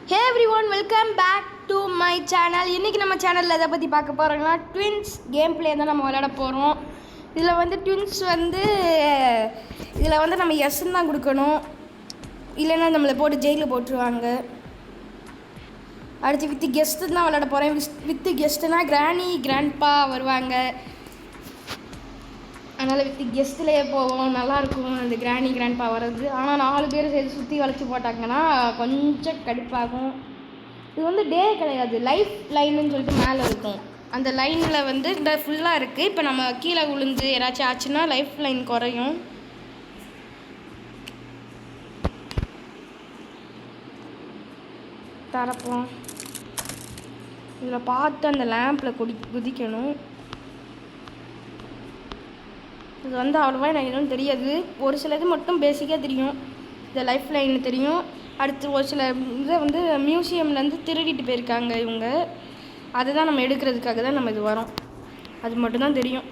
Hey everyone, welcome back to my channel. இன்றைக்கி நம்ம சேனலில் எதை பற்றி பார்க்க போகிறோங்கன்னா ட்வின்ஸ் கேம் பிளே தான் நம்ம விளையாட போகிறோம். இதில் வந்து ட்வின்ஸ் இதில் வந்து நம்ம எஸ்ன்னு தான் கொடுக்கணும், இல்லைன்னா நம்மளை போட்டு ஜெயிலில் போட்டுருவாங்க. அடுத்து வித்து கெஸ்ட்டு தான் விளையாட போகிறேன். வித்து கெஸ்ட்டுனா கிராணி கிராண்ட்பா வருவாங்க, அதனால் வித்து கெஸ்ட்லேயே போவோம். நல்லாயிருக்கும் அந்த கிராணி கிராண்ட்பா வர்றது. ஆனால் 4 பேர் சேர்த்து சுற்றி வளைச்சி போட்டாங்கன்னா கொஞ்சம் கடுப்பாகும். இது வந்து டே கிடையாது, லைஃப் லைனுன்னு சொல்லிட்டு மேலே இருக்கும். அந்த லைனில் வந்து இந்த ஃபுல்லாக இருக்குது. இப்போ நம்ம கீழே விழுந்து ஏதாச்சும் ஆச்சுன்னா லைஃப் லைன் குறையும். தரப்போம் இதில் பார்த்து அந்த லேம்பில் குதிக்கணும். இது வந்து அவ்வளோவா எனக்கு எதுவும் தெரியாது. ஒரு சிலது மட்டும் பேசிக்காக தெரியும். இந்த லைஃப் லைன் தெரியும். அடுத்து ஒரு சில இதை வந்து மியூசியம்லேருந்து திருடிட்டு போயிருக்காங்க இவங்க. அதுதான் நம்ம எடுக்கிறதுக்காக தான் நம்ம இது வரோம். அது மட்டும்தான் தெரியும்.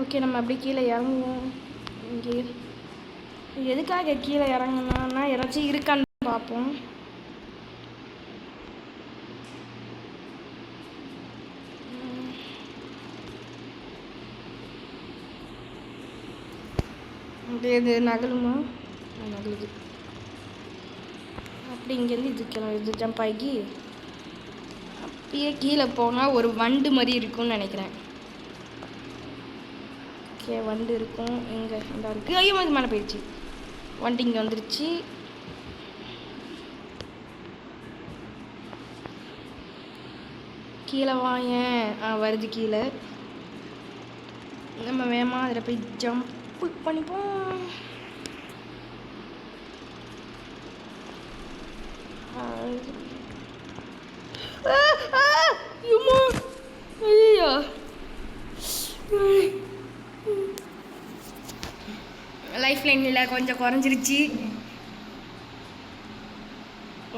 ஓகே, நம்ம அப்படி கீழே இறங்குவோம். இங்கே எதுக்காக கீழே இறங்கணும்னா யாராச்சும் இருக்கான்னு பார்ப்போம். இது நகலுமா? நகலுது. அப்படி இங்கேருந்து இது ஜம்ப் ஆகி அப்படியே கீழே போனால் ஒரு வண்டு மாதிரி இருக்கும்னு நினைக்கிறேன். ஓகே, வண்டு இருக்கும். எங்கே இந்த இருக்குது? ஐயோ, இது மேலே போயிடுச்சு. வண்டு இங்கே வந்துருச்சு. கீழே வாங்க. வருது கீழே. நம்ம வேகமாக அதில் போய் ஜம்ப் பண்ணிப்போம். ஐயோ, லைஃப் லைனில் கொஞ்சம் குறைஞ்சிருச்சு.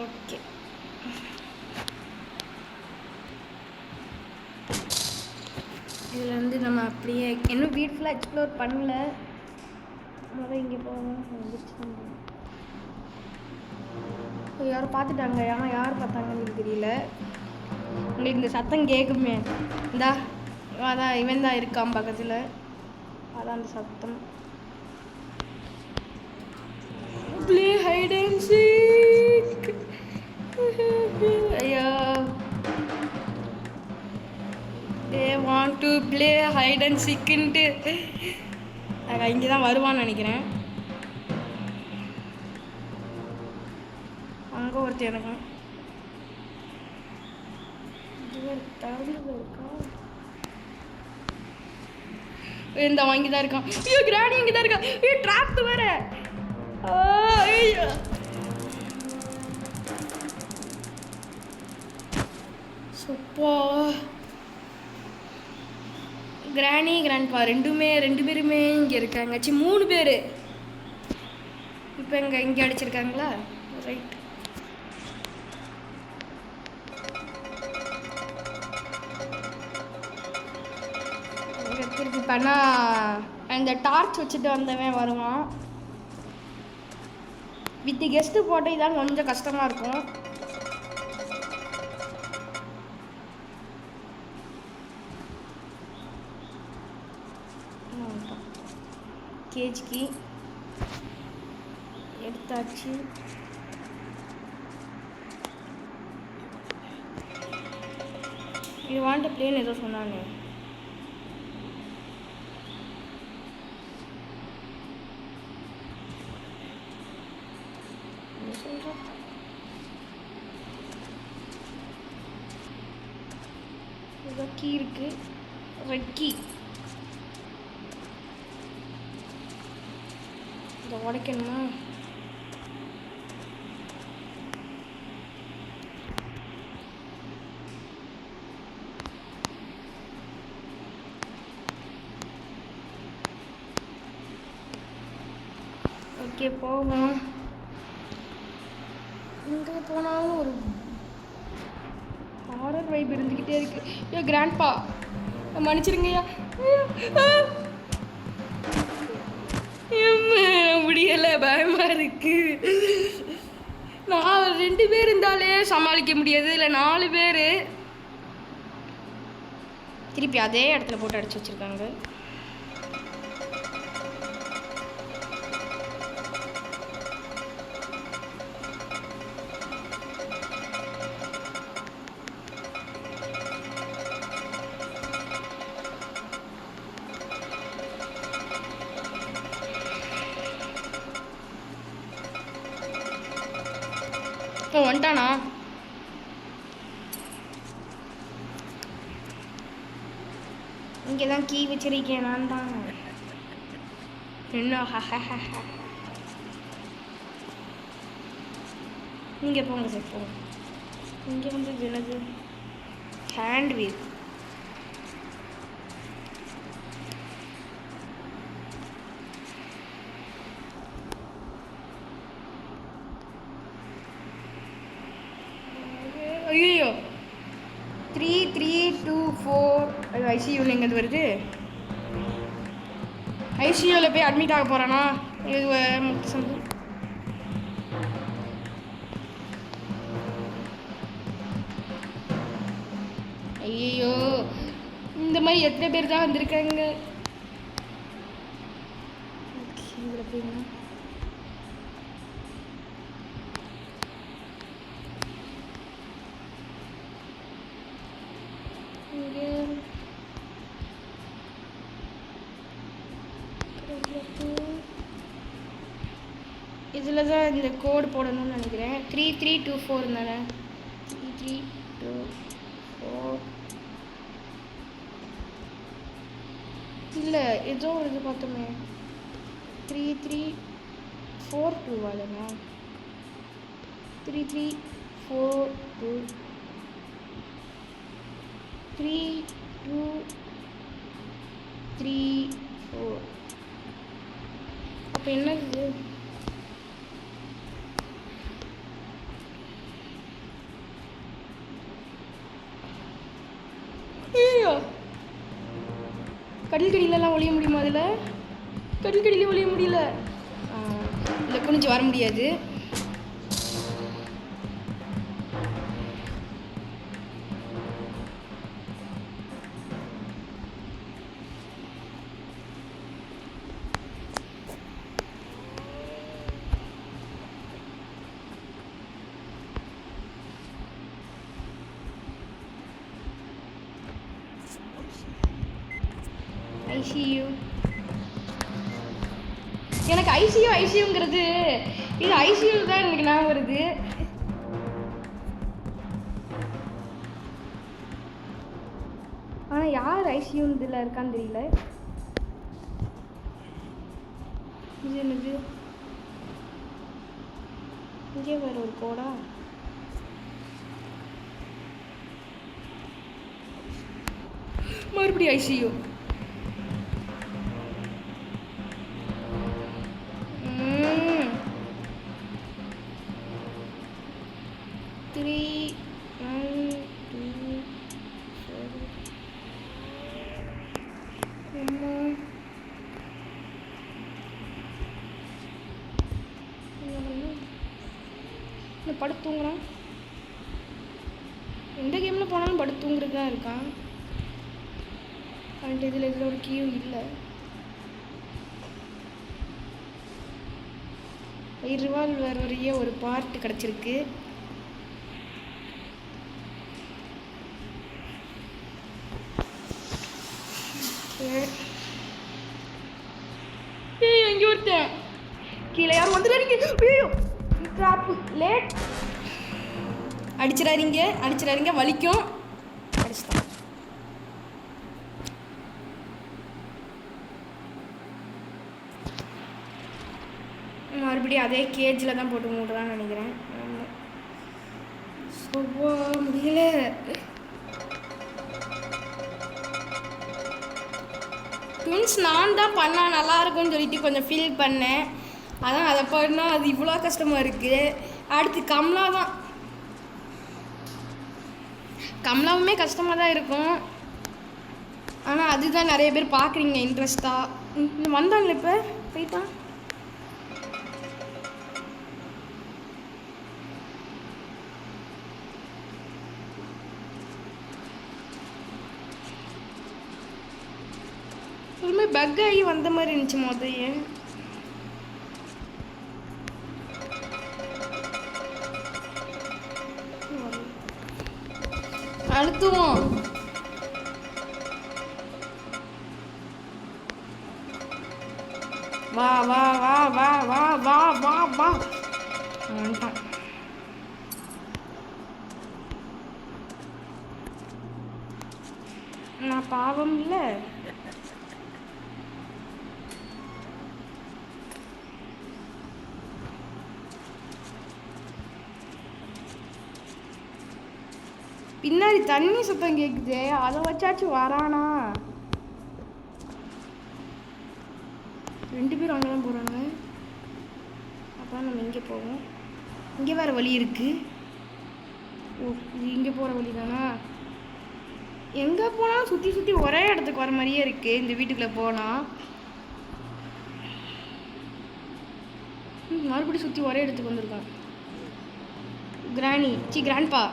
ஓகே, இதில் வந்து நம்ம அப்படியே இன்னும் வீட் ஃபுல்லாக எக்ஸ்ப்ளோர் பண்ணல. முதல்ல இங்கே போவோம். யாரும் பார்த்துட்டாங்க, ஆனால் யார் பார்த்தாங்கன்னு தெரியல. உங்களுக்கு இந்த சத்தம் கேட்குமே, இந்தா அதான் இவன் தான் இருக்கான் பக்கத்தில், அதான் அந்த சத்தம். Play hide and seek. ஐயோ, they want to play hide and seek ன்ட்டு இங்கே தான் வருவான்னு நினைக்கிறேன். அங்கே ஒருத்தர் எனக்கும் இந்த வாங்கி தான் இருக்கான். ஐயோ, கிராணி இங்கே தான் இருக்கா. ஐயோ, ட்ராப் வேற. சப்பா, கிராணி கிராண்ட்பா ரெண்டு பேருமே இங்கே இருக்காங்க. 3 பேர் இப்போ இங்கே அடிச்சிருக்காங்களா? ரைட். திருப்பி பண்ணால் அந்த டார்ச் வச்சுட்டு வந்தவன் வருவான். வித்து கெஸ்ட்டு போட்டு இதான் கொஞ்சம் கஷ்டமாக இருக்கும். கேஜிக்கு எடுத்தாச்சு. இது வாண்ட பிளேன் ஏதோ சொன்னாங்க. கீ இருக்கு, ரெட் கீ. இதை உடைக்கணுமா? ஓகே போவோம். எங்கே போனாலும் ஒரு ஹாரர் வைப் இருந்துக்கிட்டே இருக்கு. ஐயோ கிராண்ட்பா மன்னிச்சிருங்கய்யா. முடியலை, பயமா இருக்கு. 2 பேர் இருந்தாலே சமாளிக்க முடியாது, இல்லை 4 பேர். திருப்பி அதே இடத்துல போட்டு அடிச்சு வச்சிருக்காங்க. வந்துட்டானா? இங்கே தான் கீ வச்சிருக்கேன் நான் தான். என்ன இங்கே போங்க சார், போங்க. இங்கே வந்து என்னது ஹேண்ட் வீல். ஐயோ 3 3 2 4 அது ஐசியூவில் எங்கே வருது? ஐசியூவில் போய் அட்மிட் ஆக போகிறானா? இது ஐயோ இந்த மாதிரி எத்தனை பேர் தான் வந்திருக்காங்க? இதில் போய் இதில் தான் இந்த கோடு போடணும்னு நினைக்கிறேன். 3 3 2 4 தானே? 3 3 2 4 இல்லை ஏதோ ஒரு இது பார்த்தோமே. 3 3 4 2 வாழனா? 3 3 4 2 3 2 3 4. அப்போ என்னது? கடல்கடியிலலாம் ஒழிய முடியுமா? அதில் கடல்கடியில ஒழிய முடியல. இதில் குனிஞ்சு வர முடியாது. ஐசியூ எனக்கு ஐசியூங்கிறது இது ஐசியூ தான் எனக்கு ஞாபகம் வருது. ஆனால் யார் ஐசியூ இதில் இருக்கான்னு தெரியல. இது என்னது? இங்கே வேற ஒரு கோடா? மறுபடியும் ஐசியூ. படுத்து தூங்குறான். எந்த கேமில் போனாலும் படுத்து தூங்குறது தான் இருக்கான். அண்ட் இதில் ஒரு கீயும் இல்லை. ரிவால்வர் வரைய ஒரு பார்ட் கிடச்சிருக்கு. எங்கே ஒருத்தன் கீழே யாரும் வந்துடாதீங்க. லேட் அடிச்சிடாதீங்க வலிக்கும். அடிச்சுட்டான். மறுபடியும் அதே கேஜில் தான் போட்டு மூடுறான்னு நினைக்கிறேன். முடியல. ட்வின்ஸ் நான் தான் பண்ணால் நல்லாயிருக்கும்னு சொல்லிட்டு கொஞ்சம் ஃபீல் பண்ணேன். அதான் அதை பண்ணால் அது இவ்வளோ கஷ்டமாக இருக்குது. அடுத்து கமலா தான். கமலாவுமே கஷ்டமாக தான் இருக்கும். ஆனால் அதுதான் நிறைய பேர் பார்க்குறீங்க இன்ட்ரெஸ்டாக. வந்தாங்களே இப்போ போயிட்டான். ஒரு மாதிரி பக் ஆகி வந்த மாதிரி இருந்துச்சு முதல்ல. அழுத்துவோம். வா வா வா வா வா வா வா வா. வந்துட்டான். நான் பாவம் இல்லை. பின்னாடி தண்ணி சுத்தம் கேட்குது. அதை வச்சாச்சும் வரானா? 2 பேரும் அங்கே தான் போகிறாங்க. அப்போ நம்ம இங்கே போவோம். இங்கே வேறு வழி இருக்குது. ஓ, இது இங்கே போகிற வழி தானா? எங்கே போனாலும் சுற்றி சுற்றி ஒரே இடத்துக்கு வர மாதிரியே இருக்குது இந்த வீட்டுக்குள்ளே போனால். மறுபடியும் சுற்றி ஒரே இடத்துக்கு வந்திருக்கோம். கிராண்ட்பா.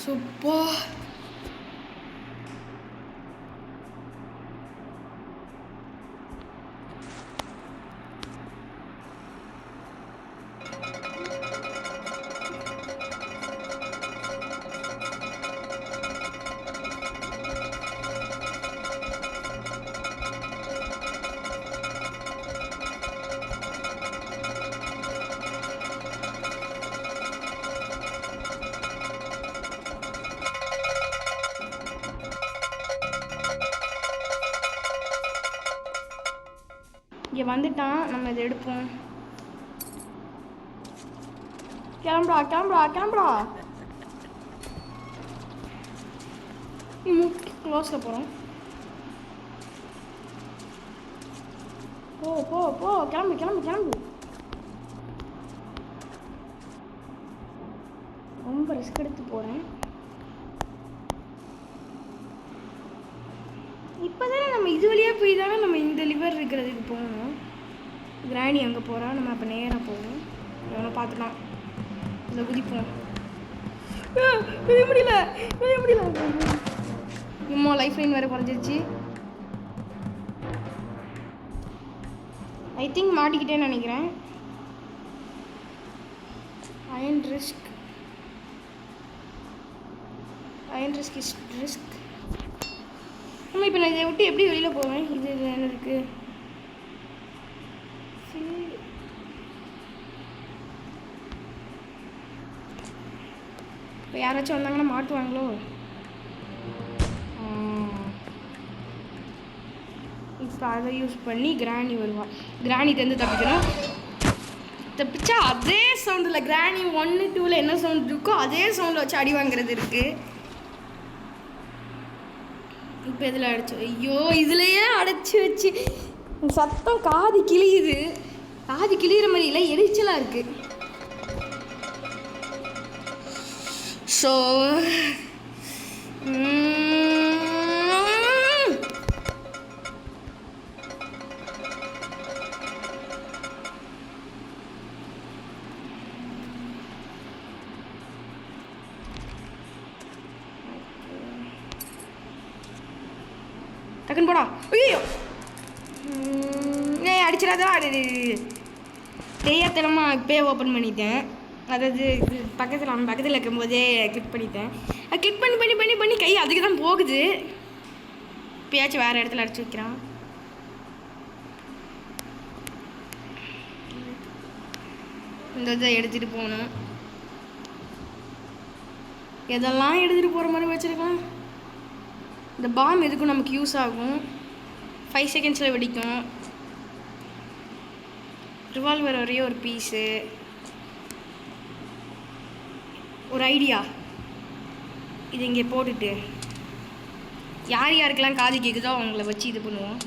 சுப்பா இங்கே வந்துட்டான். நம்ம இதை எடுப்போம். கிளம்புறா கிளம்புறா கிளம்புறா. க்ளோஸில் போகிறோம். போ போ போ. கிளம்பு கிளம்பு கிளம்பு. ரொம்ப ரிஸ்க் எடுத்து போகிறேன். இப்போ தானே நம்ம இது வழியாக போய் தானே நம்ம இந்த லிவர் இருக்கிறதுக்கு போகணும். கிராணி அங்கே போகிறா. நம்ம அப்போ நேராக போவோம். அவனை பார்த்துக்கலாம். இதில் குதிப்போம். முடியல முடியல. இம்மா லைஃப் லைன் வேறு குறைஞ்சிருச்சு. ஐ திங்க் மாட்டிக்கிட்டேன்னு நினைக்கிறேன். அயன் ரிஸ்க் இஸ் ரிஸ்க். நம்ம இப்போ நான் இதை விட்டு எப்படி வெளியில் போவேன்? இது என்ன இருக்குது? இப்போ யாராச்சும் வந்தாங்கன்னா மாட்டுவாங்களோ? இப்போ அதை யூஸ் பண்ணி கிராணி வருவான். கிராணி தந்து தப்பிக்கணும். தப்பிச்சா அதே சவுண்டில் கிராணி 1, 2ல் என்ன சவுண்ட் இருக்கோ அதே சவுண்டில் வச்சு அடி வாங்குறது இருக்குது. இப்போ இதில் அடைச்சி, ஐயோ இதுலையே அடைச்சி வச்சு சத்தம் காது கிளியுது. காது கிளியிற மாதிரி இல்லை, எரிச்சலாக இருக்குது. ஸோ டக்குன்னு போடா. ஐயோ அடிச்சிடாதா. தெரியாதனமாக இப்போயே ஓப்பன் பண்ணிட்டேன். அதாவது பக்கத்தில் அவன் பக்கத்தில் இருக்கும்போதே கிளிக் பண்ணிட்டேன். அது கிளிக் பண்ணி பண்ணி பண்ணி பண்ணி கை அதுக்கு தான் போகுது. இப்போயாச்சும் வேறு இடத்துல அடிச்சு வைக்கிறான். இந்த இதை எடுத்துகிட்டு போகணும். எதெல்லாம் எடுத்துகிட்டு போகிற மாதிரி வச்சுருக்கலாம். இந்த பாம் எதுக்கும் நமக்கு யூஸ் ஆகும். 5 செகண்ட்ஸில் வெடிக்கும். ரிவால்வர் ஒரே ஒரு பீஸு. ஒரு ஐடியா, இது இங்கே போட்டுட்டு யார் யாருக்கெல்லாம் காது கேட்குதோ அவங்கள வச்சு இது பண்ணுவோம்.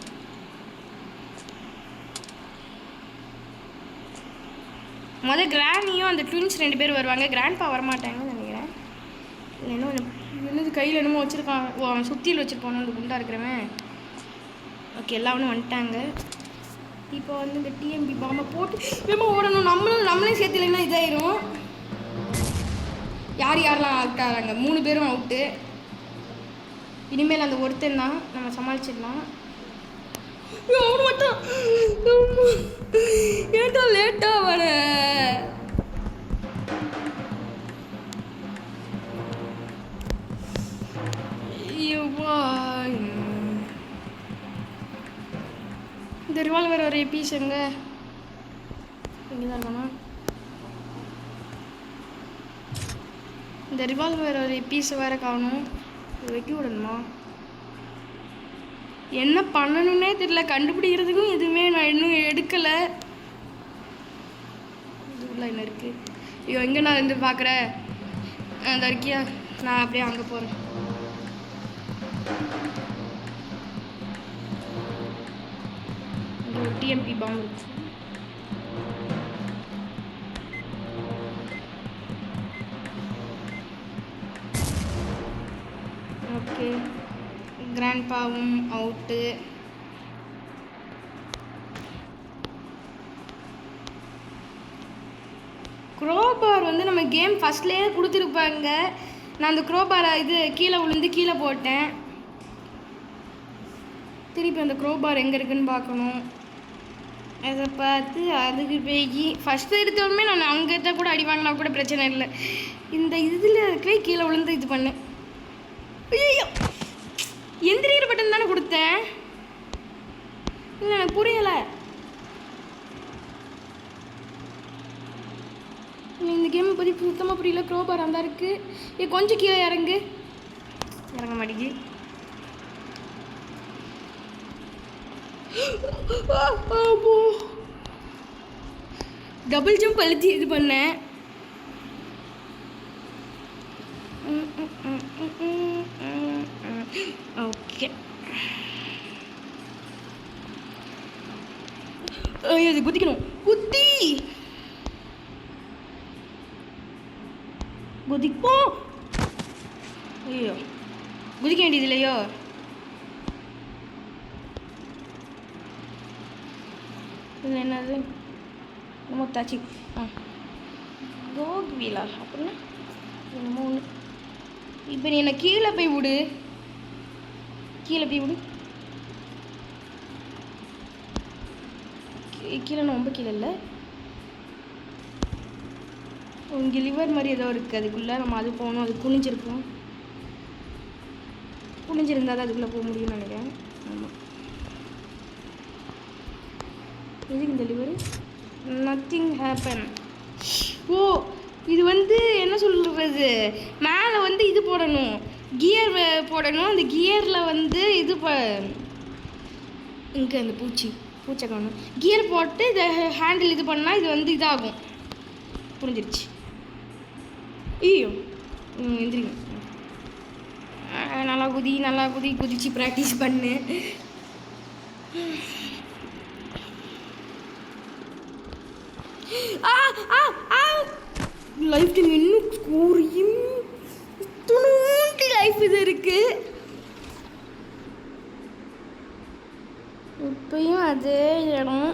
கிராணியும் அந்த ட்வின்ஸ் 2 பேர் வருவாங்க. கிராண்ட்பா வரமாட்டாங்கன்னு நினைக்கிறேன். என்னது கையில் என்னமோ வச்சுருக்கான். ஓ, அவன் சுத்தியில் வச்சுருப்பானு அந்த குண்டா இருக்கிறவன். ஓகே, எல்லாம் வந்துட்டாங்க. இப்போ வந்து இந்த டிஎம்பி பாம்பை போட்டு வேமா ஓடணும். நம்மளே சேர்த்துலன்னா இதாயிரும். யாரெல்லாம் அவுட் ஆகிறாங்க? 3 பேரும் அவுட்டு. இனிமேல் அந்த ஒருத்தன் தான், நம்ம சமாளிச்சிடலாம். அவனு மட்டும் ஏன்டா லேட்டா வர? இந்த ரிவால்வர் ஒரு பீஸ் எங்க? இங்கதான் இருக்கானா? இந்த ரிவால்வர் ஒரு பீஸ் வேற காணும். வெட்டி விடணுமா? என்ன பண்ணணும்னே தெரியல. கண்டுபிடிக்கிறதுக்கும் எதுவுமே நான் இன்னும் எடுக்கலை. இதுக்குள்ள என்ன இருக்கு? ஐயோ, எங்கே நான் இருந்து பார்க்குறேன்? அந்த இருக்கியா? நான் அப்படியே அங்கே போகிறேன். டிஎம்பி பாம்பு இருக்கு. Okay, கிராண்ட்பாவும் out. க்ரோபார் வந்து நம்ம கேம் ஃபஸ்ட்லேயே கொடுத்துருப்பாங்க. நான் அந்த க்ரோபாரை இது கீழே விழுந்து கீழே போட்டேன். திருப்பி அந்த க்ரோபார் எங்கே இருக்குன்னு பார்க்கணும். அதை பார்த்து அதுக்கு போய் ஃபஸ்ட்டு எடுத்தோடனே நான் அங்கே தான் கூட அடி வாங்கினா கூட பிரச்சனை இல்லை. இந்த இதில் இருக்கவே கீழே விழுந்து இது பண்ணேன். ஐயோ, எந்திரிக்கிற பட்டன் தானே கொடுத்தேன். இல்லை, எனக்கு புரியலை. இந்த கேமை பற்றி சுத்தமாக புரியல. க்ரோபார் அந்த இருக்குது. கொஞ்சம் கீழே இறங்க மாட்டேங்கி. டபுள் ஜம்ப் அழுத்தி இது பண்ணேன். ஓகே, அது குதிக்கணும். குதிப்போம். ஐயோ, குதிக்க வேண்டியது இல்லையோ? இது என்னது? என்னமோ தாச்சி. கோக் வீலா அப்படின்னா என்னமோ ஒன்று. இப்போ நீ என்னை கீழே போய் விடு. கீழே ரொம்ப கீழே இல்லை. இங்கே லிவர் மாதிரி ஏதோ இருக்குது. அதுக்குள்ளே நம்ம அது போகணும். அது குனிஞ்சிருக்கும். குனிஞ்சிருந்தால் தான் அதுக்குள்ளே போக முடியும்னு நினைக்கிறேன். ஆமாம். எதுக்கு இந்த லிவர்? Nothing happen. ஓ, இது வந்து என்ன சொல்கிறது, மேலே வந்து இது போடணும், கியர் போடணும். அந்த கியரில் வந்து இது இங்கே அந்த பூச்சை காணும். கியர் போட்டு இதை ஹேண்டில் இது பண்ணால் இது வந்து இதாகும். புரிஞ்சிருச்சு. ஐயோ, எந்திரிங்க. நல்லா குதிச்சு ப்ராக்டிஸ் பண்ணு. லைஃப் இன்னும் கூறியும் துணுண்டி லைஃப் இது இருக்கு. இப்பயும் அதே இடம்.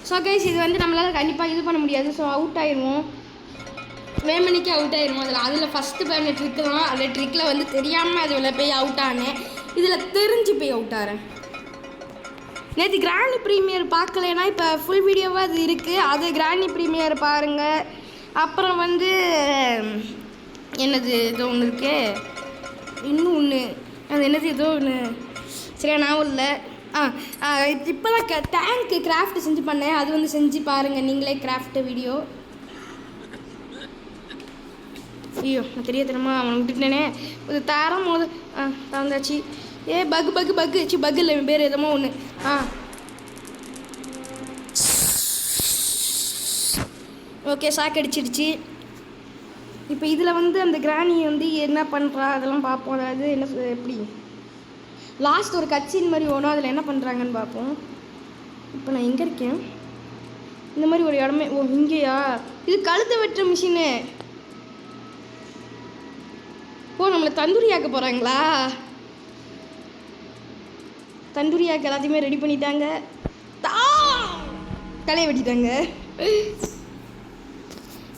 ஸோ கைஸ், இது வந்து நம்மளால் கண்டிப்பாக இது பண்ண முடியாது. ஸோ அவுட் ஆயிடுவோம். வேமணிக்கு அவுட் ஆயிடுவோம். அதில் ஃபஸ்ட்டு பண்ண ட்ரிக்கு தான். அதில் ட்ரிக்கில் வந்து தெரியாமல் அதில் போய் அவுட் ஆனேன். இதில் தெரிஞ்சு போய் அவுட் ஆகிறேன். நேற்று கிராண்டி ப்ரீமியர் பார்க்கலைன்னா இப்போ ஃபுல் வீடியோவாக அது இருக்குது. அது கிராண்டி ப்ரீமியர் பாருங்கள். அப்புறம் வந்து என்னது ஏதோ ஒன்று இருக்கே, இன்னும் ஒன்று, அது என்னது ஏதோ ஒன்று சரியா ஞாபகம் இல்லை. இப்போ தான் டேங்க்கு கிராஃப்ட் செஞ்சு பண்ணேன். அது வந்து செஞ்சு பாருங்கள் நீங்களே கிராஃப்ட்டு வீடியோ. ஐயோ, நான் தெரியாதனமா அவனை விட்டுட்டேனே. ஒரு தரம் போது தந்தாச்சு. பக் இல்லை பேர் எதமோ ஒன்று. ஓகே, சாக்கு அடிச்சிடுச்சு. இப்போ இதில் வந்து அந்த கிராணி வந்து என்ன பண்ணுறா அதெல்லாம் பார்ப்போம். அதாவது என்ன எப்படி லாஸ்ட் ஒரு கட்சின் மாதிரி ஓடும், அதில் என்ன பண்ணுறாங்கன்னு பார்ப்போம். இப்போ நான் எங்கே இருக்கேன்? இந்த மாதிரி ஒரு இடமே. ஓ இங்கேயா? இது கழுத்தை வெட்டுற மிஷினு. ஓ நம்மளை தந்தூரியாக்க போகிறாங்களா? தந்தூரியாக்கு எல்லாத்தையுமே ரெடி பண்ணிட்டாங்க. தலையை வெட்டிட்டாங்க.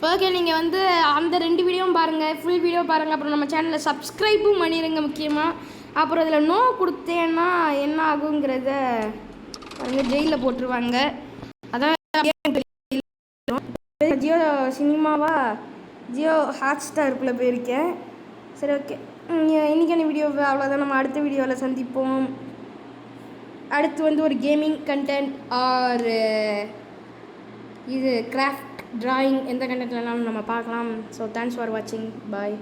ஓகே, நீங்கள் வந்து அந்த 2 வீடியோவும் பாருங்கள், ஃபுல் வீடியோ பாருங்கள். அப்புறம் நம்ம சேனலில் சப்ஸ்கிரைபும் பண்ணிடுங்க முக்கியமாக. அப்புறம் இதில் நோ கொடுத்தேன்னா என்ன ஆகுங்கிறத பாருங்கள், ஜெயிலில் போட்டுருவாங்க. அதான் ஜியோ சினிமாவா ஜியோ ஹாட்ஸ்டாருக்குள்ளே போயிருக்கேன். சரி ஓகே, இன்றைக்கான வீடியோ அவ்வளோதான். நம்ம அடுத்த வீடியோவில் சந்திப்போம். அடுத்து வந்து ஒரு கேமிங் கண்டென்ட் ஆர் இது கிராஃப்ட் டிராயிங் எந்த கண்டென்ட்லனாலும் நம்ம பார்க்கலாம். ஸோ தேங்க்ஸ் ஃபார் வாட்சிங். பாய்.